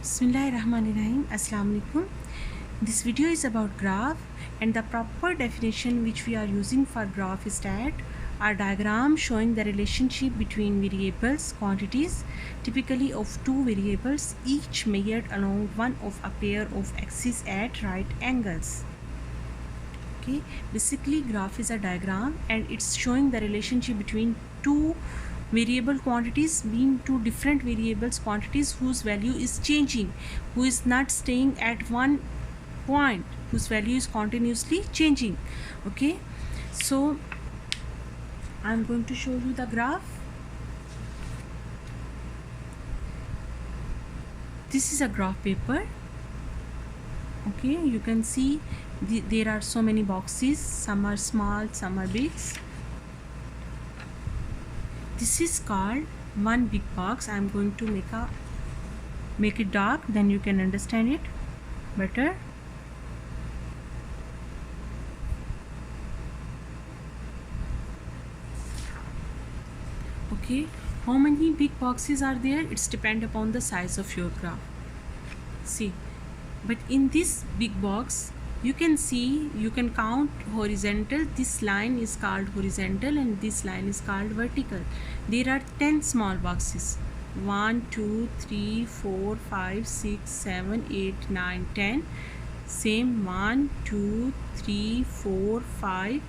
Bismillahirrahmanirrahim. Assalamu alaikum. This video is about graph, and the proper definition which we are using for graph is that a diagram showing the relationship between variables quantities typically of two variables each measured along one of a pair of axes at right angles. Okay, basically graph is a diagram and it's showing the relationship between two variable quantities, being two different variables quantities whose value is changing, who is not staying at one point, whose value is continuously changing. Okay, so I'm going to show you the graph. This is a graph paper. Okay, you can see there are so many boxes, some are small, some are big. This is called one big box. I'm going to make it dark, then you can understand it better. Okay, how many big boxes are there? It's depend upon the size of your graph. See, but in this big box you can see, you can count horizontal. This line is called horizontal and this line is called vertical. There are 10 small boxes. 1 2 3 4 5 6 7 8 9 10. Same 1 2 3 4 5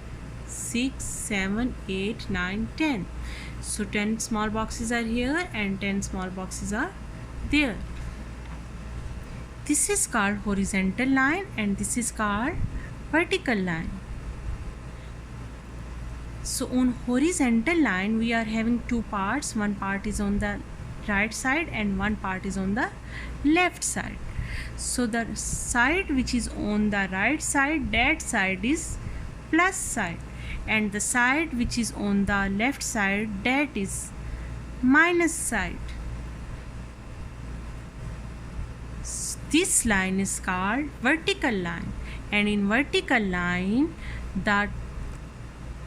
6 7 8 9 10. So 10 small boxes are here and 10 small boxes are there. This is called horizontal line and this is called vertical line. So on horizontal line we are having two parts. One part is on the right side and one part is on the left side. So the side which is on the right side, that side is plus side, and the side which is on the left side, that is minus side. This line is called vertical line, and in vertical line the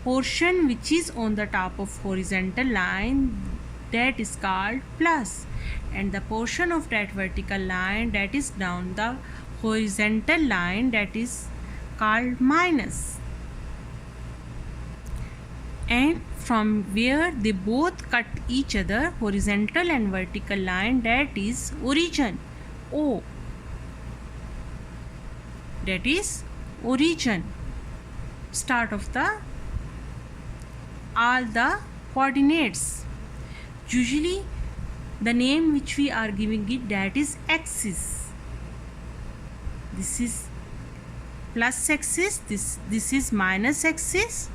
portion which is on the top of horizontal line, that is called plus, and the portion of that vertical line that is down the horizontal line, that is called minus. And from where they both cut each other, horizontal and vertical line, that is origin, O. That is origin, start of the all the coordinates. Usually the name which we are giving it, that is axis. This is plus axis, this is minus axis,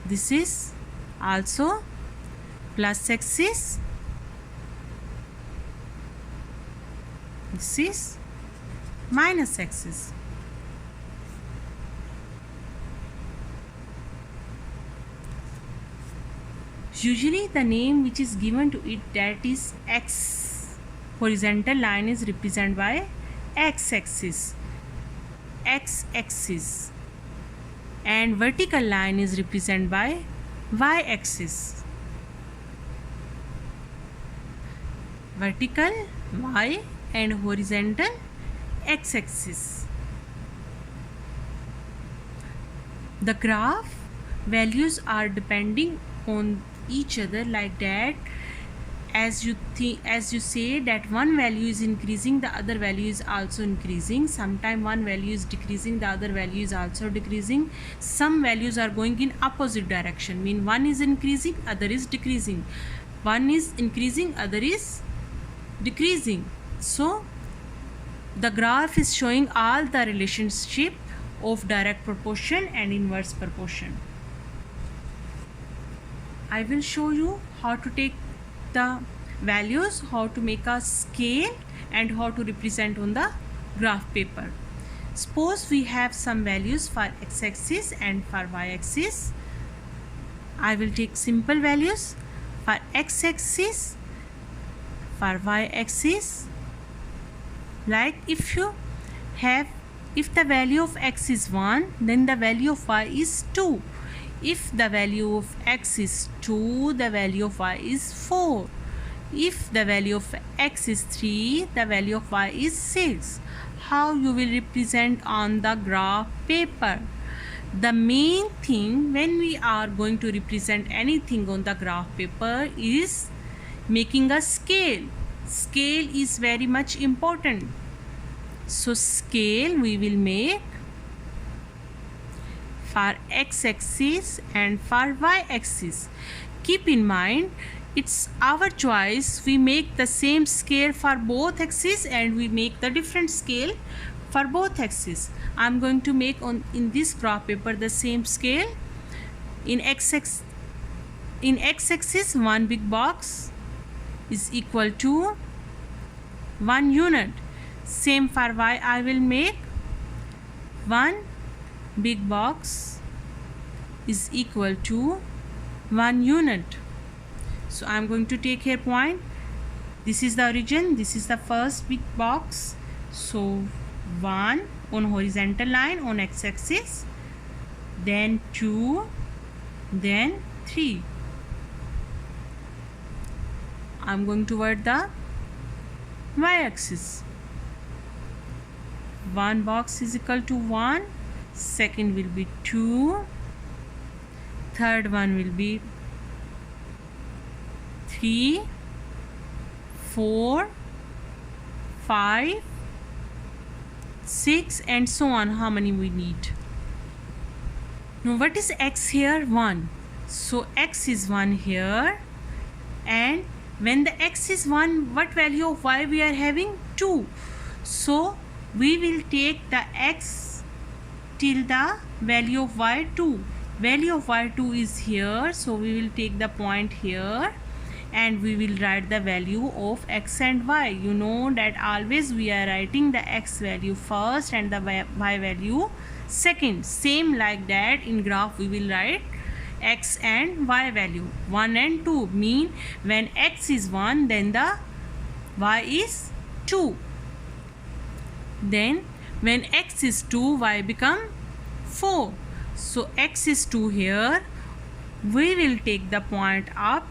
this is also plus axis, this is minus axis. Usually the name which is given to it, that is x. Horizontal line is represented by x axis, and vertical line is represented by y axis. Vertical y and horizontal x axis. The graph values are depending on each other like that. As you say that one value is increasing, the other value is also increasing. Sometimes one value is decreasing, the other value is also decreasing. Some values are going in opposite direction, mean one is increasing, other is decreasing. One is increasing, other is decreasing. So the graph is showing all the relationship of direct proportion and inverse proportion. I will show you how to take the values, how to make a scale, and how to represent on the graph paper. Suppose we have some values for x-axis and for y-axis. I will take simple values for x-axis, for y-axis. Like if the value of x is 1, then the value of y is 2. If the value of x is 2, the value of y is 4. If the value of x is 3, the value of y is 6. How you will represent on the graph paper? The main thing when we are going to represent anything on the graph paper is making a scale. Scale is very much important. So scale we will make for x-axis and for y-axis. Keep in mind, it's our choice. We make the same scale for both axes and we make the different scale for both axes. I'm going to make in this graph paper the same scale. In x-axis, one big box is equal to 1 unit. Same for y, I will make one big box is equal to 1 unit. So I am going to take here point. This is the origin, this is the first big box. So 1 on horizontal line on x-axis, then 2, then 3. I am going toward the y-axis. One box is equal to 1, second will be 2, third one will be 3, 4, 5, 6 and so on. How many we need? Now what is x here? 1. So x is 1 here, and when the x is 1, what value of y we are having? 2. So we will take the x till the value of y 2. Value of y 2 is here, so we will take the point here and we will write the value of x and y. You know that always we are writing the x value first and the y value second. Same like that in graph we will write x and y value. 1 and 2 mean when x is 1 then the y is 2. Then when x is 2, y become 4. So x is 2 here. We will take the point up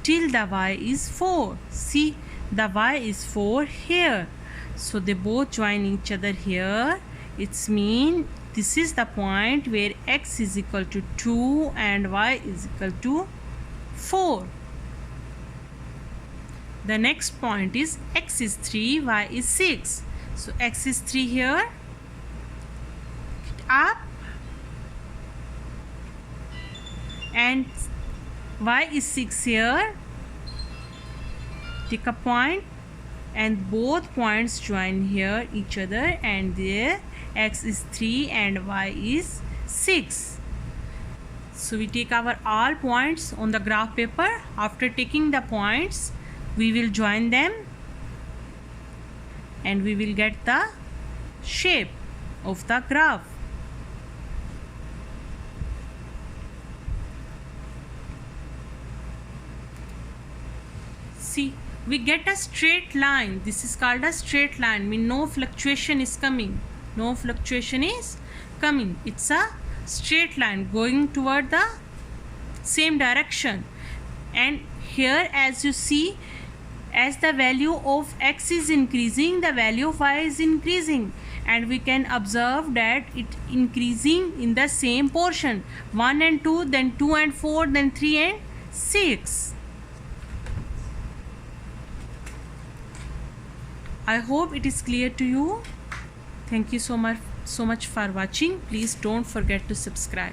till the y is 4. See, the y is 4 here. So they both join each other here. It's mean this is the point where x is equal to 2 and y is equal to 4. The next point is x is 3, y is 6. So x is 3 here, up, and y is 6 here. Take a point and both points join here each other, and there x is 3 and y is 6. So we take our all points on the graph paper. After taking the points, we will join them and we will get the shape of the graph. See, we get a straight line. This is called a straight line, mean no fluctuation is coming. No fluctuation is coming. It's a straight line going toward the same direction. And here, as you see, as the value of x is increasing, the value of y is increasing, and we can observe that it increasing in the same portion. 1 and 2, then 2 and 4, then 3 and 6. I hope it is clear to you. Thank you so much for watching. Please don't forget to subscribe.